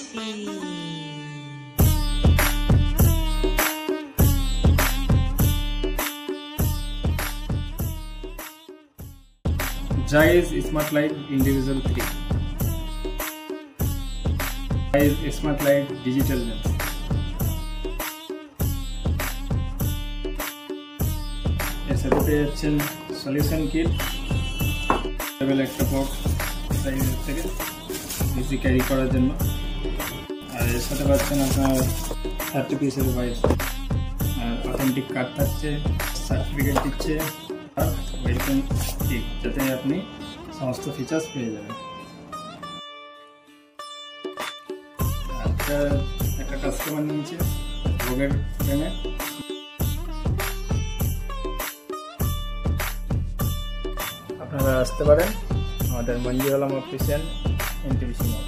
Zeiss Smart Light Individual 3, Zeiss Smart Light Digital Lens, এর সাথে পেয়ে যাচ্ছেন সলিউশন কিট, লেভেল একটা বক্স সাইজের থেকে বেশি ক্যারি করার জন্য। আর এর সাথে পাচ্ছেন আপনার 30 পিসের ওয়াইজ, আর অথেন্টিক কার্ড থাকছে, সার্টিফিকেট দিচ্ছে, আর ওয়েলকাম কিট, যাতে আপনি সমস্ত ফিচার্স পেয়ে যাবেন। একটা কাস্টমার নিয়েছে ভোগের ফ্রেমে, আপনারা আসতে পারেন আমাদের মঞ্জুর আলম অফিসিয়াল এনটিপিসি মল।